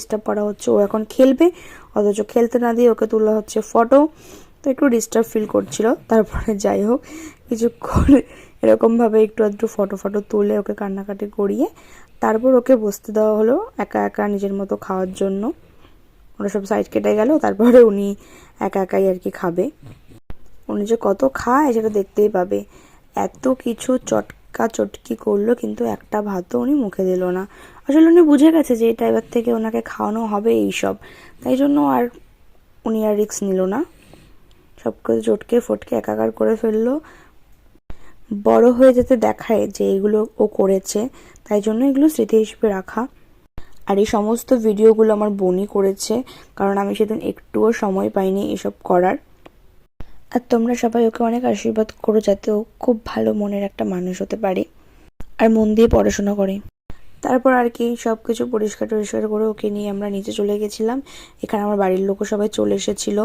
Disturb করা হচ্ছে, ও এখন খেলবে অথচ খেলতে না দিয়ে ওকে তোলা হচ্ছে ফটো। তো একটু ডিস্টার্ব ফিল করছিল। তারপরে যাই হোক কিছুক্ষণ এরকমভাবে একটু আধটু ফটো তুলে ওকে কান্নাকাটি করিয়ে তারপর ওকে বসতে দেওয়া হলো একা একা নিজের মতো খাওয়ার জন্য। ওরা সব সাইড কেটে গেল, তারপরে উনি একা একাই আর কি খাবে। উনি যে কত খায় সেটা দেখতেই পাবে। এত কিছু চটকা চটকি করলো কিন্তু একটা ভাতও উনি মুখে দিল না। আসলে উনি বুঝে গেছে যে এটা এবার থেকে ওনাকে খাওয়ানো হবে এইসব, তাই জন্য আর উনি আর রিস্ক নিল না, সব কিছু চটকে ফটকে একাকার করে ফেললো। বড় হয়ে যেতে দেখায় যে এগুলো ও করেছে, তাই জন্য এগুলো স্মৃতি হিসেবে রাখা। আর এই সমস্ত ভিডিওগুলো আমার বোনই করেছে, কারণ আমি সেদিন একটুও সময় পাইনি এসব করার। আর তোমরা সবাই ওকে অনেক আশীর্বাদ করো যাতে ও খুব ভালো মনের একটা মানুষ হতে পারে আর মন দিয়ে পড়াশোনা করে। তারপর আর কি সব কিছু পরিষ্কার টরিষ্কার করে ওকে নিয়ে আমরা নিচে চলে গেছিলাম। এখানে আমার বাড়ির লোকও সবাই চলে এসেছিলো,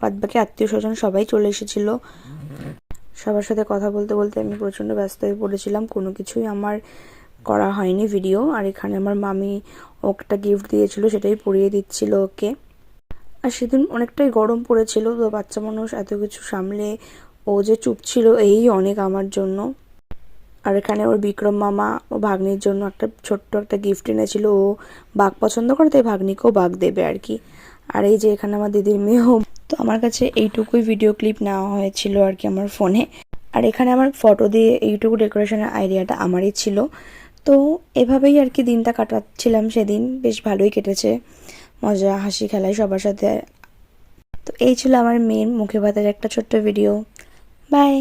বাদবাকি আত্মীয় স্বজন সবাই চলে এসেছিলো। সবার সাথে কথা বলতে বলতে আমি প্রচণ্ড ব্যস্ত হয়ে পড়েছিলাম, কোনো কিছুই আমার করা হয়নি ভিডিও। আর এখানে আমার মামি ওকে একটা গিফট দিয়েছিল, সেটাই পরিয়ে দিচ্ছিল ওকে। আর সেদিন অনেকটাই গরম পড়েছিল, তো বাচ্চা মানুষ এত কিছু সামলে ও যে চুপ ছিল এই অনেক আমার জন্য। আর এখানে ওর বিক্রম মামা ও ভাগ্নির জন্য একটা ছোট্ট একটা গিফট এনেছিল, ও বাঘ পছন্দ করে তাই ভাগ্নিকেও বাঘ দেবে আর কি। আর এই যে এখানে আমার দিদির মেয়েও। তো আমার কাছে এইটুকুই ভিডিও ক্লিপ নেওয়া হয়েছিল আর কি আমার ফোনে। আর এখানে আমার ফটো দিয়ে এইটুকু ডেকোরেশনের আইডিয়াটা আমারই ছিল। তো এভাবেই আর কি দিনটা কাটাচ্ছিলাম সেদিন, বেশ ভালোই কেটেছে, মজা হাসি খেলায় সবার সাথে। তো এই ছিল আমার মেয়ের মুখে ভাতের একটা ছোট্ট ভিডিও। বাই।